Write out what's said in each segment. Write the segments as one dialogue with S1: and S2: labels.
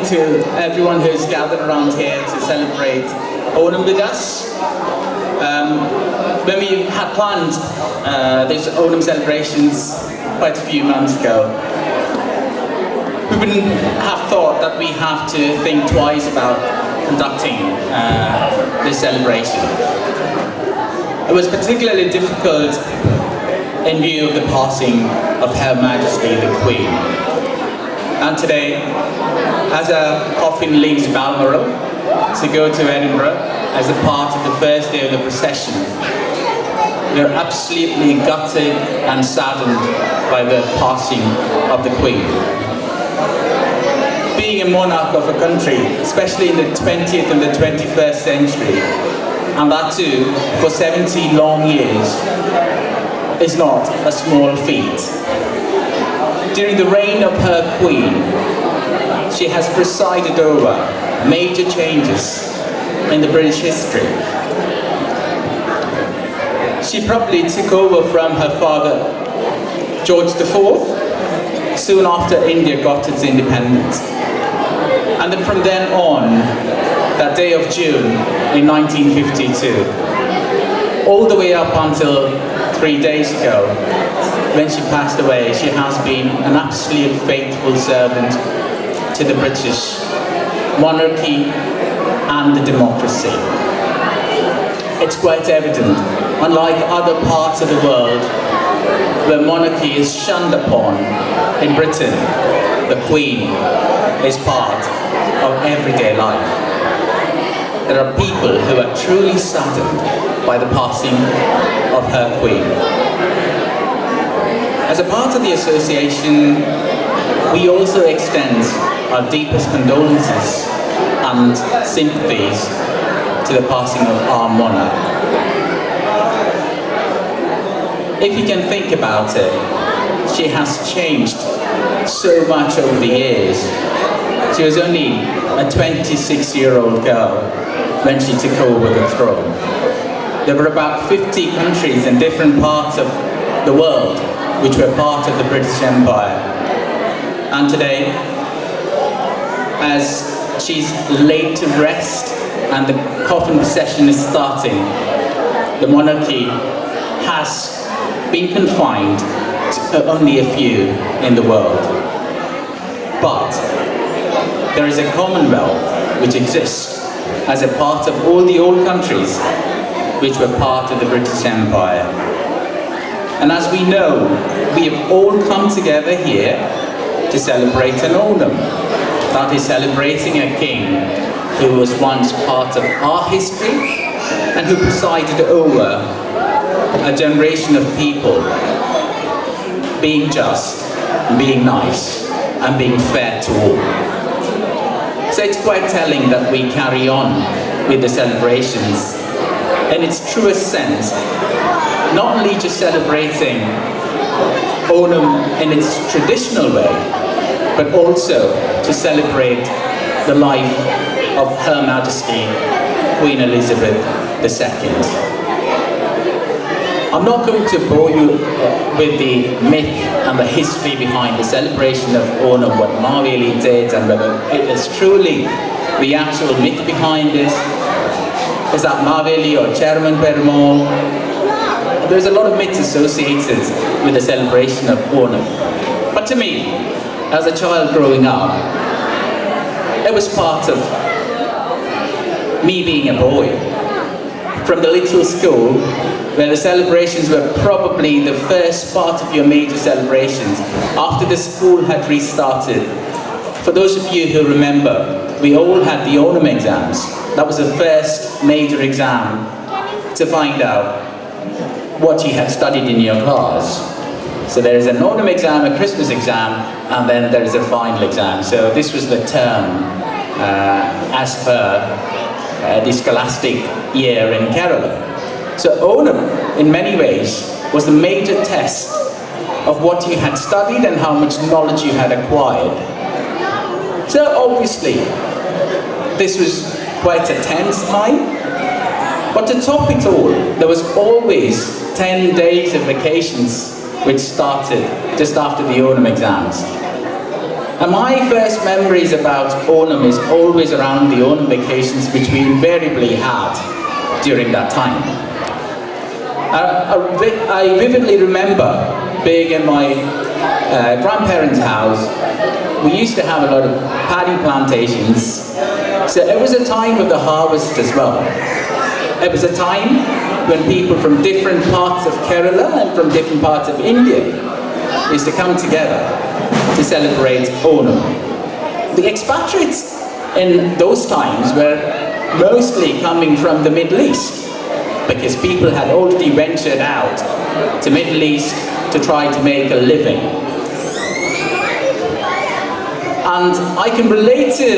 S1: to everyone who's gathered around here to celebrate Onam with us. When we had planned these Onam celebrations quite a few months ago, we wouldn't have thought that we have to think twice about conducting this celebration. It was particularly difficult in view of the passing of Her Majesty the Queen. And today, as our coffin leaves Balmoral to go to Edinburgh as a part of the first day of the procession, we are absolutely gutted and saddened by the passing of the Queen. Being a monarch of a country, especially in the 20th and the 21st century, and that too for 70 long years, is not a small feat. During the reign of her Queen, she has presided over major changes in the British history. She probably took over from her father, George IV, soon after India got its independence. And then from then on, that day of June in 1952, all the way up until 3 days ago, when she passed away, she has been an absolute faithful servant to the British monarchy and the democracy. It's quite evident, unlike other parts of the world where monarchy is shunned upon, in Britain, the Queen is part of everyday life. There are people who are truly saddened by the passing of her Queen. As a part of the association, we also extend our deepest condolences and sympathies to the passing of our monarch. If you can think about it, she has changed so much over the years. She was only a 26-year-old girl when she took over the throne. There were about 50 countries in different parts of the world which were part of the British Empire. And today, as she's laid to rest and the coffin procession is starting, the monarchy has been confined to only a few in the world. But there is a Commonwealth which exists as a part of all the old countries which were part of the British Empire. And as we know, we have all come together here to celebrate an Onam. That is celebrating a king who was once part of our history and who presided over a generation of people being just, being nice, and being fair to all. So it's quite telling that we carry on with the celebrations in its truest sense, not only just celebrating Onam in its traditional way, but also to celebrate the life of Her Majesty Queen Elizabeth II. I'm not going to bore you with the myth and the history behind the celebration of Onam, what Ma really did, and whether it is truly the actual myth behind this. Is that Maveli or Chairman Perumal? There's a lot of myths associated with the celebration of Onam. But to me, as a child growing up, it was part of me being a boy. From the little school, where the celebrations were probably the first part of your major celebrations, after the school had restarted. For those of you who remember, we all had the Onam exams. That was the first major exam to find out what you had studied in your class. So there is an Onam exam, a Christmas exam, and then there is a final exam. So this was the term as per the scholastic year in Kerala. So Onam, in many ways, was the major test of what you had studied and how much knowledge you had acquired. So obviously, this was quite a tense time, but to top it all, there was always 10 days of vacations which started just after the Onam exams. And my first memories about Onam is always around the Onam vacations, which we invariably had during that time. I vividly remember being in my grandparents' house. We used to have a lot of paddy plantations, so it was a time of the harvest as well. It was a time when people from different parts of Kerala and from different parts of India used to come together to celebrate Onam. The expatriates in those times were mostly coming from the Middle East, because people had already ventured out to Middle East to try to make a living. And I can relate to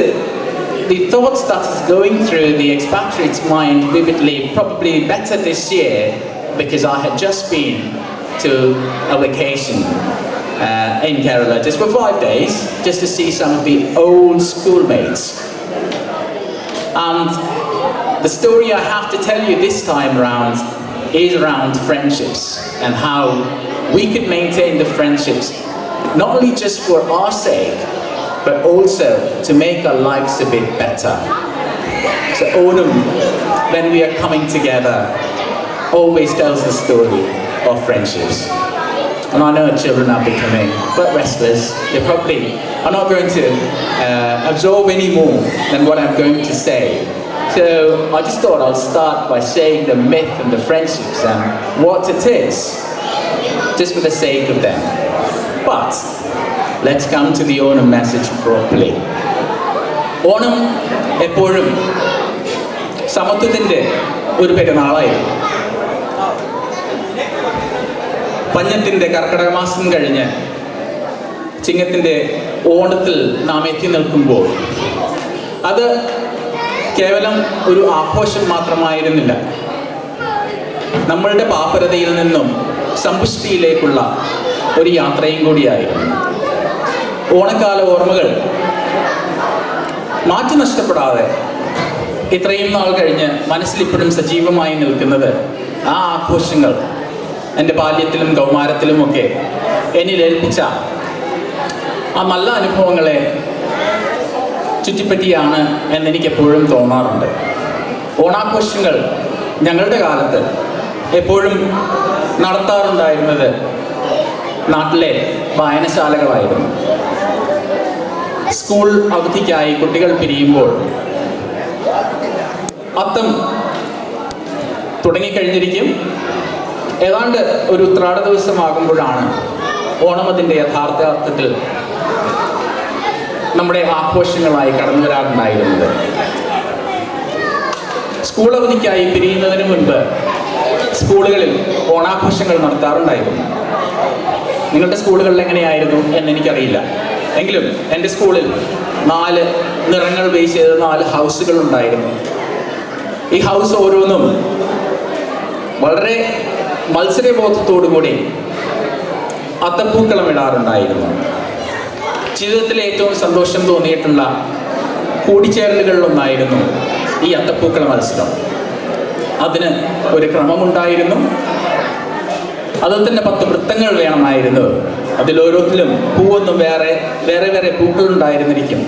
S1: the thoughts that is going through the expatriate's mind vividly, probably better this year, because I had just been to a vacation in Kerala just for 5 days, just to see some of the old schoolmates. And the story I have to tell you this time around is around friendships and how we could maintain the friendships, not only just for our sake, but also to make our lives a bit better. So Onam, when we are coming together, always tells the story of friendships. And I know children are becoming quite restless. They probably are not going to absorb any more than what I'm going to say. So I just thought I'll start by saying the myth and the friendships and what it is, just for the sake of them. But let's come to the Onam message properly. Onam എപ്പോഴും സമത്വത്തിൻ്റെ ഒരു പെരുന്നാളായിരുന്നു. പഞ്ഞത്തിൻ്റെ കർക്കിടക മാസം കഴിഞ്ഞ് ചിങ്ങത്തിൻ്റെ ഓണത്തിൽ നാം എത്തി നിൽക്കുമ്പോൾ അത് കേവലം ഒരു ആഘോഷം മാത്രമായിരുന്നില്ല, നമ്മളുടെ പാപ്പരതയിൽ നിന്നും സമ്പുഷ്ടിയിലേക്കുള്ള ഒരു യാത്രയും കൂടിയായിരുന്നു. ഓണക്കാല ഓർമ്മകൾ മാറ്റി നഷ്ടപ്പെടാതെ ഇത്രയും നാൾ കഴിഞ്ഞ് മനസ്സിലിപ്പോഴും സജീവമായി നിൽക്കുന്നത് ആ ആഘോഷങ്ങൾ എൻ്റെ ബാല്യത്തിലും കൗമാരത്തിലുമൊക്കെ എന്നിലേൽപ്പിച്ച ആ നല്ല അനുഭവങ്ങളെ ചുറ്റിപ്പറ്റിയാണ് എന്നെനിക്കെപ്പോഴും തോന്നാറുണ്ട്. ഓണാഘോഷങ്ങൾ ഞങ്ങളുടെ കാലത്ത് എപ്പോഴും നടത്താറുണ്ടായിരുന്നത് നാട്ടിലെ വായനശാലകളായിരുന്നു. സ്കൂൾ അവധിക്കായി കുട്ടികൾ പിരിയുമ്പോൾ അത്തം തുടങ്ങിക്കഴിഞ്ഞിരിക്കും. ഏതാണ്ട് ഒരു ഉത്രാട ദിവസമാകുമ്പോഴാണ് ഓണം അതിൻ്റെ യഥാർത്ഥ അർത്ഥത്തിൽ നമ്മുടെ ആഘോഷങ്ങളായി കടന്നു വരാറുണ്ടായിരുന്നത്. സ്കൂൾ അവധിക്കായി പിരിയുന്നതിന് മുൻപ് സ്കൂളുകളിൽ ഓണാഘോഷങ്ങൾ നടത്താറുണ്ടായിരുന്നു. നിങ്ങളുടെ സ്കൂളുകളിൽ എങ്ങനെയായിരുന്നു എന്നെനിക്കറിയില്ല. എങ്കിലും എൻ്റെ സ്കൂളിൽ 4 നിറങ്ങൾ ബേസ് ചെയ്ത 4 ഹൗസുകൾ ഉണ്ടായിരുന്നു. ഈ ഹൗസ് ഓരോന്നും വളരെ മത്സരബോധത്തോടുകൂടി അത്തപ്പൂക്കളം ഇടാറുണ്ടായിരുന്നു. ജീവിതത്തിൽ ഏറ്റവും സന്തോഷം തോന്നിയിട്ടുള്ള കൂടിച്ചേരലുകളിലൊന്നായിരുന്നു ഈ അത്തപ്പൂക്കള മത്സരം. അതിന് ഒരു ക്രമമുണ്ടായിരുന്നു. അതിൽ തന്നെ 10 വൃത്തങ്ങൾ വേണമായിരുന്നു. അതിലോരോത്തിലും പൂവൊന്നും വേറെ വേറെ പൂക്കളുണ്ടായിരുന്നിരിക്കും.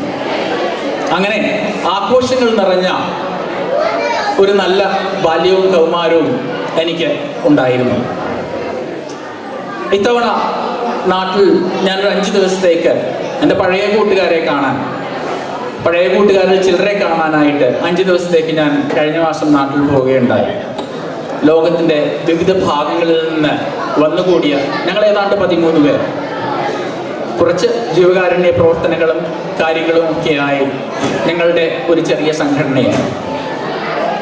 S1: അങ്ങനെ ആഘോഷങ്ങൾ നിറഞ്ഞ ഒരു നല്ല ബാല്യവും കൗമാരവും എനിക്ക് ഉണ്ടായിരുന്നു. ഇത്തവണ നാട്ടിൽ ഞാനൊരു 5 ദിവസത്തേക്ക് എൻ്റെ പഴയ കൂട്ടുകാരെ കാണാൻ, പഴയ കൂട്ടുകാരിൽ ചിലരെ കാണാനായിട്ട് 5 ദിവസത്തേക്ക് ഞാൻ കഴിഞ്ഞ മാസം നാട്ടിൽ പോവുകയുണ്ടായി. ലോകത്തിൻ്റെ വിവിധ ഭാഗങ്ങളിൽ നിന്ന് വന്നുകൂടിയ ഞങ്ങൾ ഏതാണ്ട് 13 പേർ, കുറച്ച് ജീവകാരുണ്യ പ്രവർത്തനങ്ങളും കാര്യങ്ങളും ഒക്കെയായി ഞങ്ങളുടെ ഒരു ചെറിയ സംഘടനയാണ്.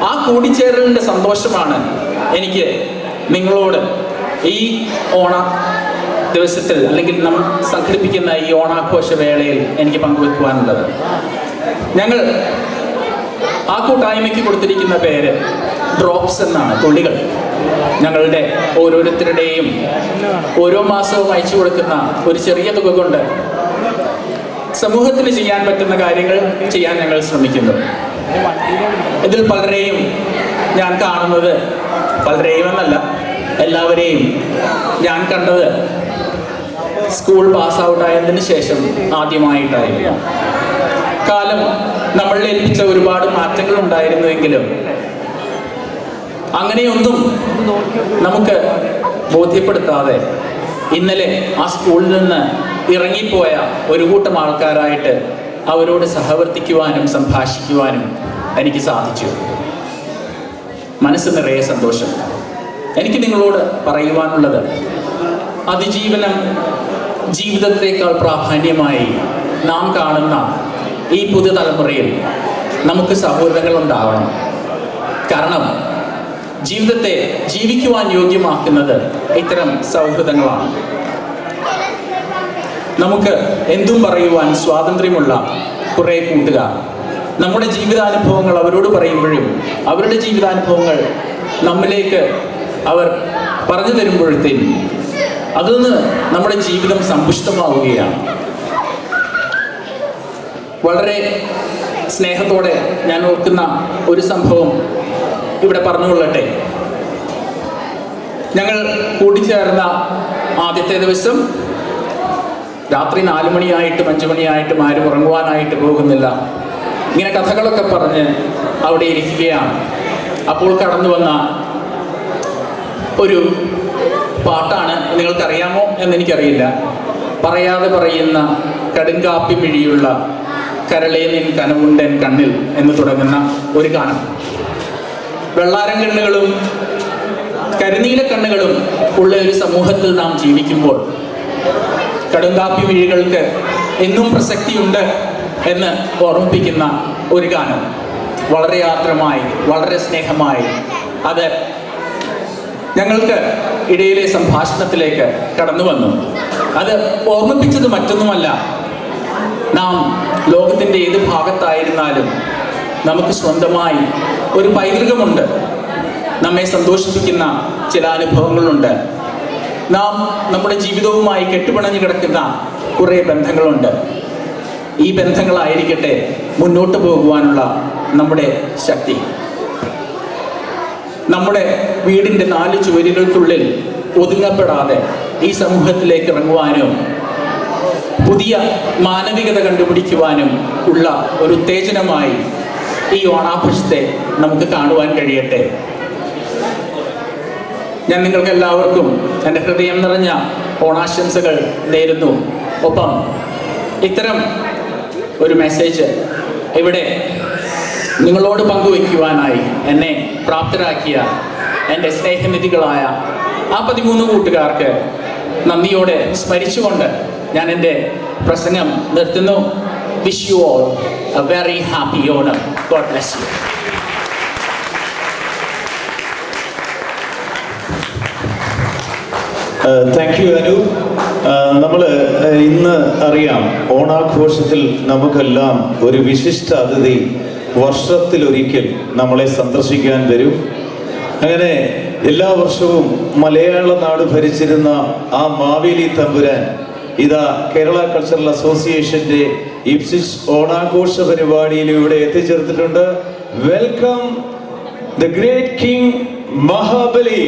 S1: ആ കൂടിച്ചേരലിൻ്റെ സന്തോഷമാണ് എനിക്ക് നിങ്ങളോട് ഈ ഓണ ദിവസത്തിൽ അല്ലെങ്കിൽ നമ്മൾ സംഘടിപ്പിക്കുന്ന ഈ ഓണാഘോഷ വേളയിൽ എനിക്ക് പങ്കുവെക്കുവാനുള്ളത്. ഞങ്ങൾ ആ കൂട്ടായ്മയ്ക്ക് കൊടുത്തിരിക്കുന്ന പേര് ഡ്രോപ്സ് എന്നാണ്, തുള്ളികൾ. ഞങ്ങളുടെ ഓരോരുത്തരുടെയും ഓരോ മാസവും അയച്ചു കൊടുക്കുന്ന ഒരു ചെറിയ തുക കൊണ്ട് സമൂഹത്തിന് ചെയ്യാൻ പറ്റുന്ന കാര്യങ്ങൾ ചെയ്യാൻ ഞങ്ങൾ ശ്രമിക്കുന്നു. ഇതിൽ പലരെയും ഞാൻ കാണുന്നത്, പലരെയും എന്നല്ല എല്ലാവരെയും ഞാൻ കണ്ടത് സ്കൂൾ പാസ് ഔട്ട് ആയതിനു ശേഷം ആദ്യമായിട്ടായിരുന്നു. കാലം നമ്മളിൽ ഏൽപ്പിച്ച ഒരുപാട് മാറ്റങ്ങൾ ഉണ്ടായിരുന്നുവെങ്കിലും അങ്ങനെയൊന്നും നമുക്ക് ബോധ്യപ്പെടുത്താതെ ഇന്നലെ ആ സ്കൂളിൽ നിന്ന് ഇറങ്ങിപ്പോയ ഒരു കൂട്ടം ആൾക്കാരായിട്ട് അവരോട് സഹവർത്തിക്കുവാനും സംഭാഷിക്കുവാനും എനിക്ക് സാധിച്ചു. മനസ്സ് നിറയെ സന്തോഷം. എനിക്ക് നിങ്ങളോട് പറയുവാനുള്ളത്, അതിജീവനം ജീവിതത്തേക്കാൾ പ്രാധാന്യമായി നാം കാണുന്ന ഈ പുതുതലമുറയിൽ നമുക്ക് സൗഹൃദങ്ങൾ ഉണ്ടാവണം. കാരണം ജീവിതത്തെ ജീവിക്കുവാൻ യോഗ്യമാക്കുന്നത് ഇത്തരം സൗഹൃദങ്ങളാണ്. നമുക്ക് എന്തും പറയുവാൻ സ്വാതന്ത്ര്യമുള്ള കുറേ കൂട്ടുകാർ, നമ്മുടെ ജീവിതാനുഭവങ്ങൾ അവരോട് പറയുമ്പോഴും അവരുടെ ജീവിതാനുഭവങ്ങൾ നമ്മിലേക്ക് അവർ പറഞ്ഞു തരുമ്പോഴത്തേനും അതിൽ നമ്മുടെ ജീവിതം സമ്പുഷ്ടമാവുകയാണ്. വളരെ സ്നേഹത്തോടെ ഞാൻ ഓർക്കുന്ന ഒരു സംഭവം ഇവിടെ പറഞ്ഞുകൊള്ളട്ടെ. ഞങ്ങൾ കൂടിച്ചേർന്ന ആദ്യത്തെ ദിവസം രാത്രി 4 മണിയായിട്ടും 5 മണിയായിട്ടും ആരും ഉറങ്ങുവാനായിട്ട് പോകുന്നില്ല. ഇങ്ങനെ കഥകളൊക്കെ പറഞ്ഞ് അവിടെ ഇരിക്കുകയാണ്. അപ്പോൾ കടന്നു വന്ന ഒരു പാട്ടാണ്. നിങ്ങൾക്കറിയാമോ എന്നെനിക്കറിയില്ല. പറയാതെ പറയുന്ന കടുങ്കാപ്പി മിഴിയുള്ള കരളേ നിൻ കനവുണ്ടൻ കണ്ണിൽ എന്ന് തുടങ്ങുന്ന ഒരു ഗാനം. വെള്ളാരം കണ്ണുകളും കരിനീല കണ്ണുകളും ഉള്ള ഒരു സമൂഹത്തിൽ നാം ജീവിക്കുമ്പോൾ കടുങ്കാപ്പി മിഴികൾക്ക് എന്നും പ്രസക്തിയുണ്ട് എന്ന് ഓർമ്മിപ്പിക്കുന്ന ഒരു ഗാനം. വളരെ ആർദ്രമായി, വളരെ സ്നേഹമായി അത് ഞങ്ങൾക്ക് ഇടയിലെ സംഭാഷണത്തിലേക്ക് കടന്നു വന്നു. അത് ഓർമ്മിപ്പിച്ചത് മറ്റൊന്നുമല്ല, നാം ലോകത്തിൻ്റെ ഏത് ഭാഗത്തായിരുന്നാലും നമുക്ക് സ്വന്തമായി ഒരു പൈതൃകമുണ്ട്. നമ്മെ സന്തോഷിപ്പിക്കുന്ന ചില അനുഭവങ്ങളുണ്ട്. നാം നമ്മുടെ ജീവിതവുമായി കെട്ടുപിണഞ്ഞു കിടക്കുന്ന കുറേ ബന്ധങ്ങളുണ്ട്. ഈ ബന്ധങ്ങളായിരിക്കട്ടെ മുന്നോട്ട് പോകുവാനുള്ള നമ്മുടെ ശക്തി. നമ്മുടെ വീടിൻ്റെ 4 ചുവരുകൾക്കുള്ളിൽ ഒതുങ്ങപ്പെടാതെ ഈ സമൂഹത്തിലേക്ക് ഇറങ്ങുവാനും പുതിയ മാനവികത കണ്ടുപിടിക്കുവാനും ഉള്ള ഒരു ഉത്തേജനമായി ഈ ഓണാഘോഷത്തെ നമുക്ക് കാണുവാൻ കഴിയട്ടെ. ഞാൻ നിങ്ങൾക്ക് എല്ലാവർക്കും എൻ്റെ ഹൃദയം നിറഞ്ഞ ഓണാശംസകൾ നേരുന്നു. ഒപ്പം ഇത്തരം ഒരു മെസ്സേജ് ഇവിടെ നിങ്ങളോട് പങ്കുവയ്ക്കുവാനായി എന്നെ പ്രാപ്തരാക്കിയ എൻ്റെ സ്നേഹനിധികളായ ആ 13 കൂട്ടുകാർക്ക് നന്ദിയോടെ സ്മരിച്ചുകൊണ്ട് ഞാൻ എൻ്റെ പ്രസംഗം നിർത്തുന്നു. Wish you all A very happy Onam. God bless you.
S2: Thank you Anu. നമ്മൾ ഇന്ന് അറിയാം, ഓണാഘോഷത്തിൽ നമുക്കെല്ലാം ഒരു വിശിഷ്ട അതിഥി വർഷത്തിലൊരിക്കൽ നമ്മളെ സന്ദർശിക്കാൻ വരും. അങ്ങനെ എല്ലാ വർഷവും മലയാള നാട് ഭരിച്ചിരുന്ന ആ മാവേലി തമ്പുരാൻ ഇതാ കേരള കൾച്ചറൽ അസോസിയേഷന്റെ ഇപ്സിച്ച് ഓണാഘോഷ പരിപാടിയിലൂടെ എത്തിച്ചേർത്തിട്ടുണ്ട്. Welcome the great king Mahabali.